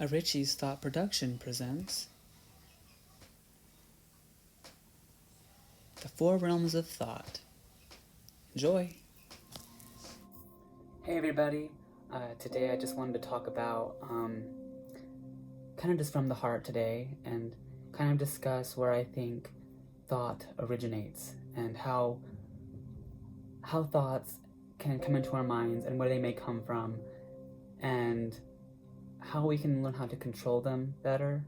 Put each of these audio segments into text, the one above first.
A Richie's Thought Production presents The Four Realms of Thought. Enjoy! Hey everybody, today I just wanted to talk about kind of just from the heart today and kind of discuss where I think thought originates and how thoughts can come into our minds and where they may come from, and how we can learn how to control them better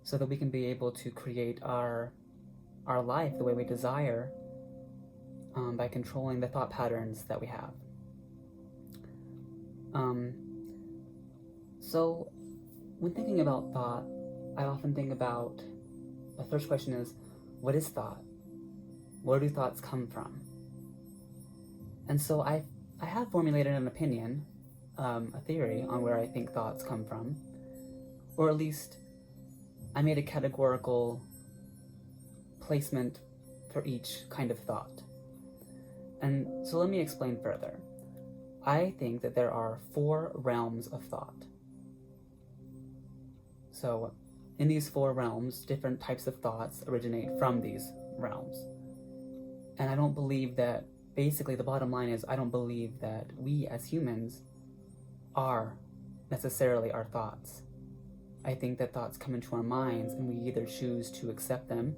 so that we can be able to create our life the way we desire, by controlling the thought patterns that we have. So when thinking about thought, I often think about, the first question is, what is thought? Where do thoughts come from? And so I have formulated an opinion, a theory on where I think thoughts come from, or at least I made a categorical placement for each kind of thought. And so let me explain further. I think that there are 4 realms of thought. So in these 4 realms, different types of thoughts originate from these realms. And I don't believe that, basically the bottom line is, I don't believe that we as humans are necessarily our thoughts. I think that thoughts come into our minds and we either choose to accept them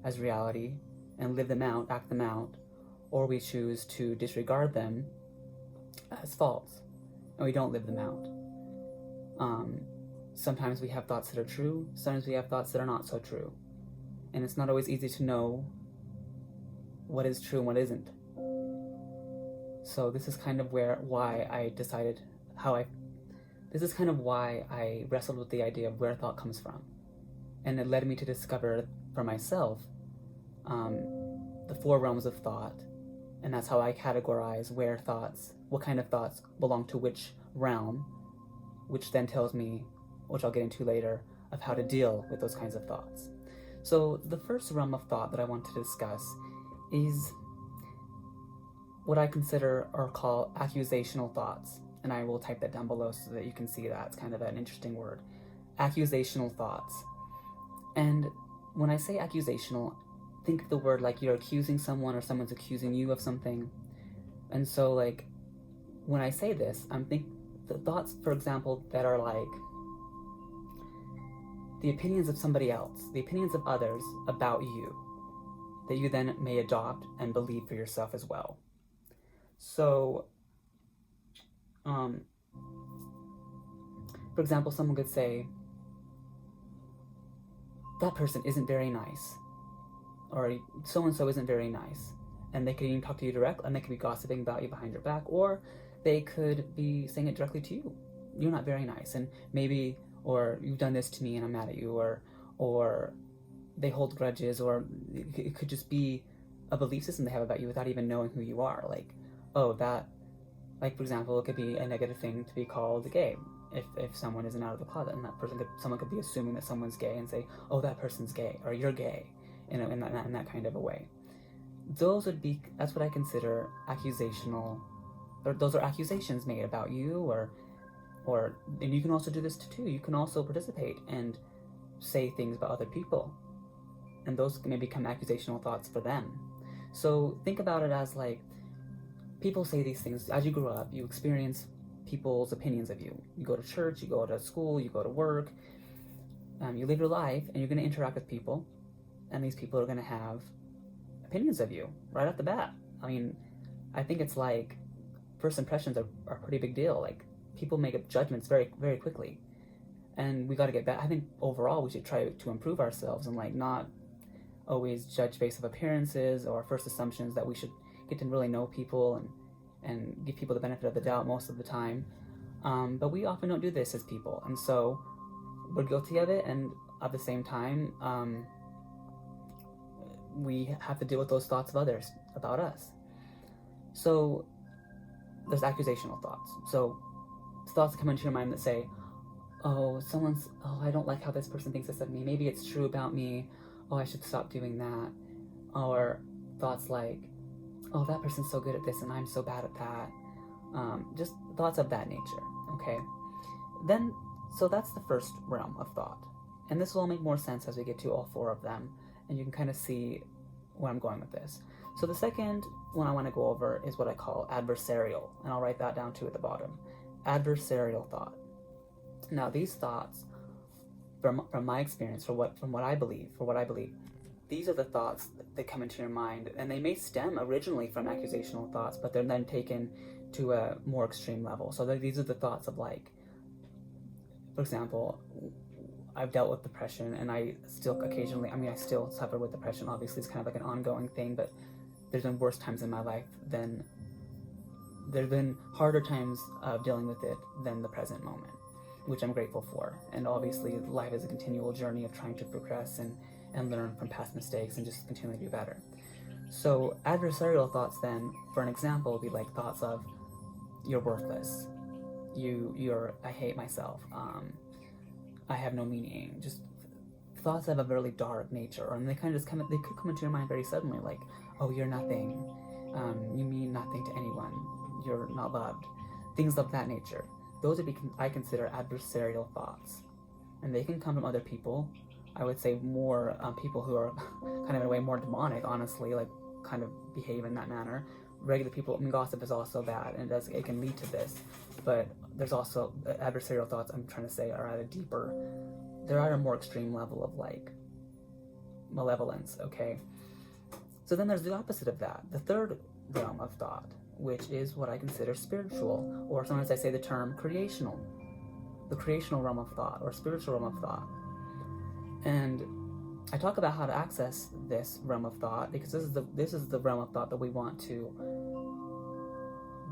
as reality and live them out, act them out, or we choose to disregard them as false and we don't live them out. Sometimes we have thoughts that are true, sometimes we have thoughts that are not so true. And it's not always easy to know what is true and what isn't. So this is kind of why I decided this is kind of why I wrestled with the idea of where thought comes from. And it led me to discover for myself the 4 realms of thought. And that's how I categorize what kind of thoughts belong to which realm, which then tells me, which I'll get into later, of how to deal with those kinds of thoughts. So the first realm of thought that I want to discuss is what I consider or call accusational thoughts. And I will type that down below so that you can see that. It's kind of an interesting word. Accusational thoughts. And when I say accusational, think of the word like you're accusing someone or someone's accusing you of something. And so like, when I say this, I'm thinking the thoughts, for example, that are like the opinions of somebody else, the opinions of others about you, that you then may adopt and believe for yourself as well. So, for example, someone could say, that person isn't very nice, or so-and-so isn't very nice, and they could even talk to you directly, and they could be gossiping about you behind your back, or they could be saying it directly to you. You're not very nice, and maybe, or you've done this to me and I'm mad at you, or they hold grudges, or it could just be a belief system they have about you without even knowing who you are. Like, oh, like for example, it could be a negative thing to be called gay if someone isn't out of the closet, and someone could be assuming that someone's gay and say, oh, that person's gay, or you're gay, in that kind of a way. That's what I consider accusational, or those are accusations made about you, and you can also do this too. You can also participate and say things about other people, and those may become accusational thoughts for them. So think about it as like, people say these things. As you grow up, you experience people's opinions of you. You go to church, you go to school, you go to work, you live your life, and you're going to interact with people, and these people are going to have opinions of you right off the bat. I mean, I think it's like first impressions are a pretty big deal. Like, people make up judgments very, very quickly, and we got to get back. I think overall we should try to improve ourselves and like not always judge based on appearances or first assumptions, that we should get to really know people and give people the benefit of the doubt most of the time. But we often don't do this as people, and so we're guilty of it, and at the same time, we have to deal with those thoughts of others about us. So there's accusational thoughts. So thoughts come into your mind that say, oh, I don't like how this person thinks this of me. Maybe it's true about me. Oh, I should stop doing that. Or thoughts like, oh, that person's so good at this and I'm so bad at that. Just thoughts of that nature, okay? Then So that's the first realm of thought. And this will all make more sense as we get to all four of them, and you can kind of see where I'm going with this. So the second one I want to go over is what I call adversarial, and I'll write that down too at the bottom. Adversarial thought. Now these thoughts, from my experience, from what I believe, these are the thoughts that come into your mind, and they may stem originally from accusational thoughts, but they're then taken to a more extreme level. So these are the thoughts of, like, for example, I've dealt with depression, and I still occasionally, I still suffer with depression. Obviously, it's kind of like an ongoing thing, but there's been worse times in my life than, there's been harder times of dealing with it than the present moment, which I'm grateful for. And obviously, life is a continual journey of trying to progress and learn from past mistakes and just continually do better. So adversarial thoughts then, for an example, would be like thoughts of, you're worthless, I hate myself, I have no meaning, just thoughts that have a really dark nature, and they kind of just they could come into your mind very suddenly, like, oh, you're nothing, you mean nothing to anyone, you're not loved, things of that nature. Those would be, I consider, adversarial thoughts, and they can come from other people. I would say more people who are kind of in a way more demonic, honestly, like kind of behave in that manner. Regular people, gossip is also bad, and it can lead to this, but there's also adversarial thoughts, I'm trying to say, are at a deeper, they're at a more extreme level of, like, malevolence, okay? So then there's the opposite of that, the third realm of thought, which is what I consider spiritual, or sometimes I say the term creational, the creational realm of thought, or spiritual realm of thought. And I talk about how to access this realm of thought, because this is the realm of thought that we want to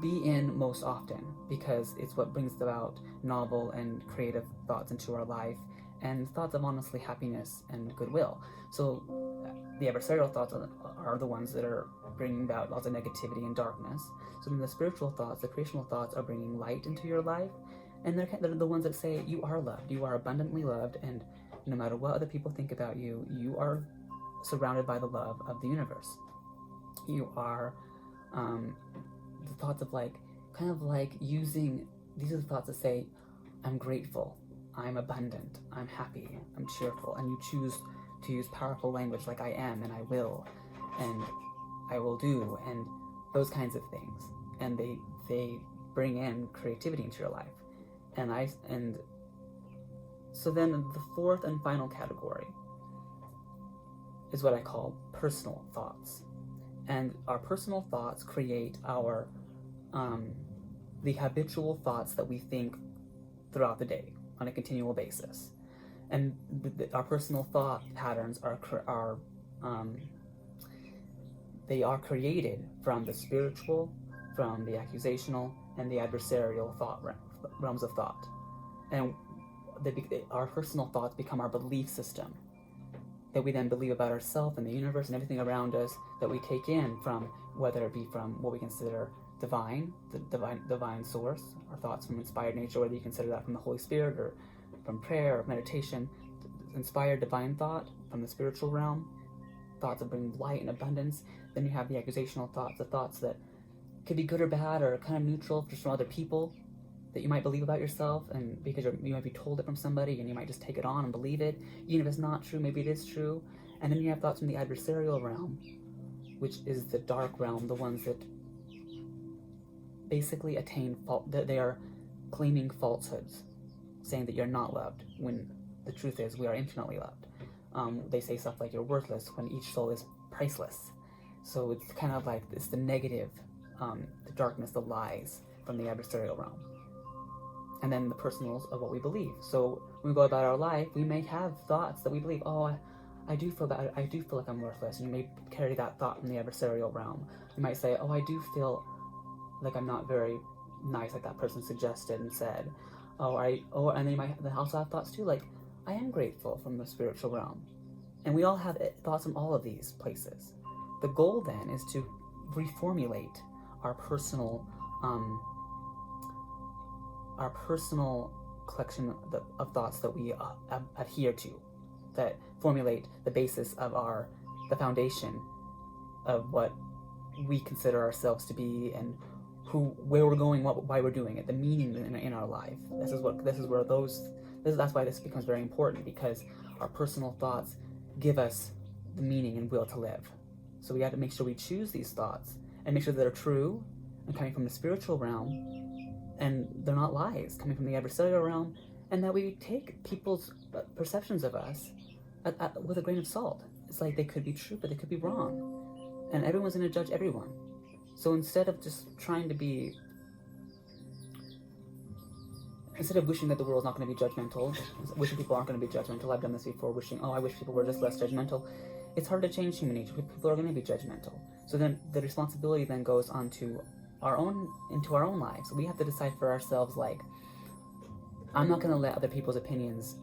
be in most often, because it's what brings about novel and creative thoughts into our life, and thoughts of, honestly, happiness and goodwill. So the adversarial thoughts are the ones that are bringing about lots of negativity and darkness. So then the spiritual thoughts, the creational thoughts, are bringing light into your life, and they're the ones that say you are loved, you are abundantly loved, and no matter what other people think about you, you are surrounded by the love of the universe. You are the thoughts of, like, kind of like using, these are the thoughts that say, I'm grateful, I'm abundant, I'm happy, I'm cheerful, and you choose to use powerful language like I am, and I will do, and those kinds of things. And they bring in creativity into your life. And so then the fourth and final category is what I call personal thoughts. And our personal thoughts create our, the habitual thoughts that we think throughout the day on a continual basis. And our personal thought patterns they are created from the spiritual, from the accusational, and the adversarial realms of thought. And our personal thoughts become our belief system that we then believe about ourselves and the universe and everything around us, that we take in from, whether it be from what we consider divine, the divine source, our thoughts from inspired nature, whether you consider that from the Holy Spirit or from prayer or meditation, inspired divine thought from the spiritual realm, thoughts that bring light and abundance. Then you have the accusational thoughts, the thoughts that could be good or bad or kind of neutral, just from other people, that you might believe about yourself, and because you might be told it from somebody, and you might just take it on and believe it, even if it's not true, maybe it is true. And then you have thoughts from the adversarial realm, which is the dark realm, the ones that basically that they are claiming falsehoods, saying that you're not loved, when the truth is we are infinitely loved. They say stuff like you're worthless, when each soul is priceless. So it's kind of like it's the negative, the darkness, the lies from the adversarial realm. And then the personals of what we believe. So when we go about our life, we may have thoughts that we believe, oh, I do feel like I'm worthless, and you may carry that thought from the adversarial realm. You might say, oh, I do feel like I'm not very nice, like that person suggested and said. And then you might also have thoughts too, like, I am grateful, from the spiritual realm. And we all have thoughts from all of these places. The goal then is to reformulate our personal collection of thoughts that we adhere to, that formulate the basis of the foundation of what we consider ourselves to be, and where we're going, why we're doing it, the meaning in our life. This is where those That's why this becomes very important, because our personal thoughts give us the meaning and will to live. So we got to make sure we choose these thoughts and make sure that they're true and coming from the spiritual realm, and they're not lies coming from the adversarial realm, and that we take people's perceptions of us with a grain of salt. It's like they could be true, but they could be wrong, and everyone's going to judge everyone. So instead of wishing that the world's not going to be judgmental, wishing people aren't going to be judgmental, I've done this before, wishing, I wish people were just less judgmental. It's hard to change human nature. People are going to be judgmental. So then the responsibility then goes into our own lives. We have to decide for ourselves, like, I'm not going to let other people's opinions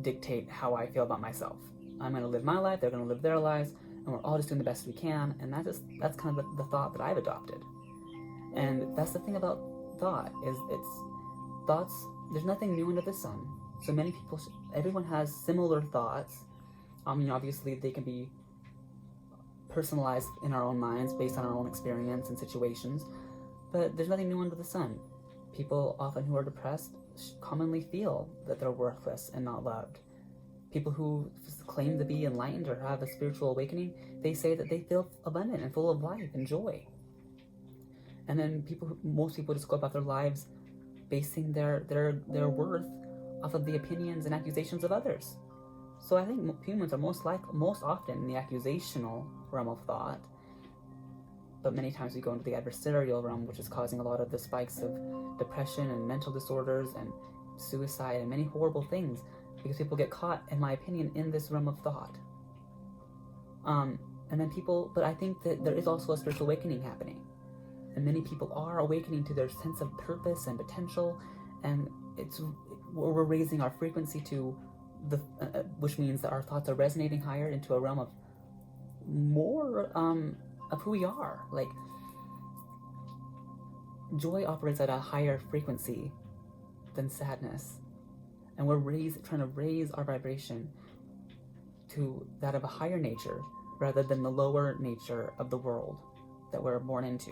dictate how I feel about myself. I'm going to live my life, they're going to live their lives, and we're all just doing the best we can. And that's kind of the thought that I've adopted. And that's the thing about thought, is thoughts, there's nothing new under the sun. So many people, everyone has similar thoughts. Obviously they can be personalized in our own minds based on our own experience and situations, but there's nothing new under the sun. People often who are depressed commonly feel that they're worthless and not loved. People who claim to be enlightened or have a spiritual awakening, they say that they feel abundant and full of life and joy. And then most people just go about their lives basing their worth off of the opinions and accusations of others. So I think humans are most often in the accusational realm of thought, but many times we go into the adversarial realm, which is causing a lot of the spikes of depression and mental disorders and suicide and many horrible things, because people get caught, in my opinion, in this realm of thought. But I think that there is also a spiritual awakening happening, and many people are awakening to their sense of purpose and potential, and we're raising our frequency to which means that our thoughts are resonating higher into a realm of more of who we are. Like, joy operates at a higher frequency than sadness, and we're trying to raise our vibration to that of a higher nature rather than the lower nature of the world that we're born into.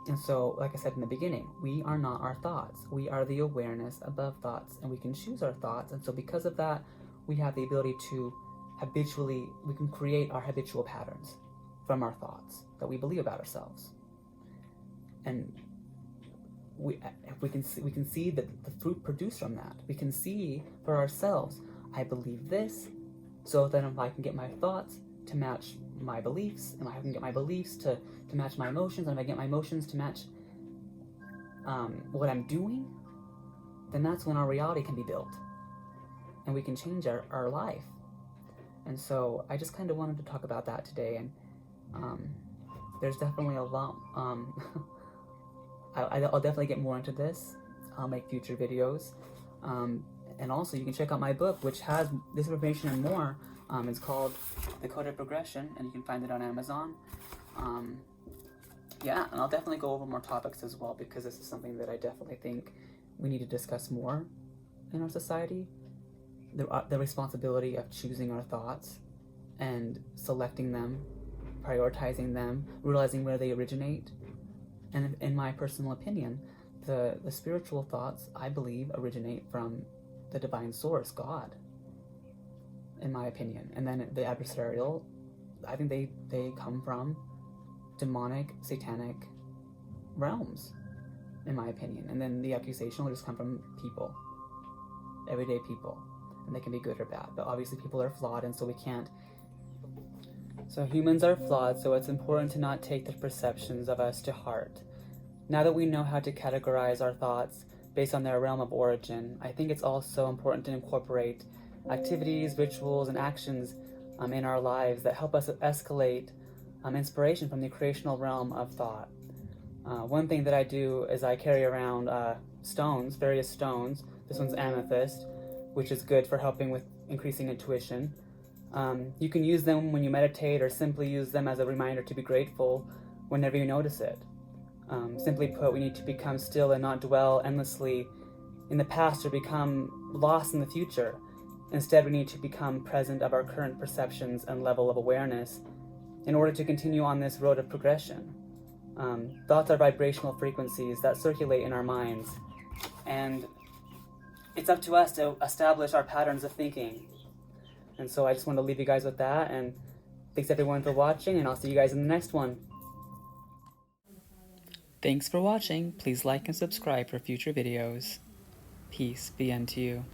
And so, like I said in the beginning, we are not our thoughts. We are the awareness above thoughts, and we can choose our thoughts. And so because of that, we have the ability to we can create our habitual patterns from our thoughts that we believe about ourselves. And we can see that the fruit produced from that. We can see for ourselves, I believe this, so then if I can get my thoughts to match my beliefs, and I can get my beliefs to match my emotions, and if I get my emotions to match what I'm doing, then that's when our reality can be built, and we can change our life. And so I just kind of wanted to talk about that today, and there's definitely a lot. I'll definitely get more into this. I'll make future videos, and also you can check out my book, which has this information and more. It's called The Code of Progression, and you can find it on Amazon. And I'll definitely go over more topics as well, because this is something that I definitely think we need to discuss more in our society. The responsibility of choosing our thoughts and selecting them, prioritizing them, realizing where they originate. And in my personal opinion, the spiritual thoughts, I believe, originate from the divine source, God, in my opinion. And then the adversarial, I think they come from demonic, satanic realms, in my opinion. And then the accusational just come from people, everyday people, and they can be good or bad. But obviously people are flawed, and so we can't. So humans are flawed, so it's important to not take the perceptions of us to heart. Now that we know how to categorize our thoughts based on their realm of origin, I think it's also important to incorporate activities, rituals, and actions in our lives that help us escalate inspiration from the creational realm of thought. One thing that I do is I carry around various stones. This one's amethyst, which is good for helping with increasing intuition. You can use them when you meditate, or simply use them as a reminder to be grateful whenever you notice it. Simply put, we need to become still and not dwell endlessly in the past or become lost in the future. Instead, we need to become present of our current perceptions and level of awareness in order to continue on this road of progression. Thoughts are vibrational frequencies that circulate in our minds, and it's up to us to establish our patterns of thinking. And so I just want to leave you guys with that, and thanks everyone for watching, and I'll see you guys in the next one. Thanks for watching. Please like and subscribe for future videos. Peace be unto you.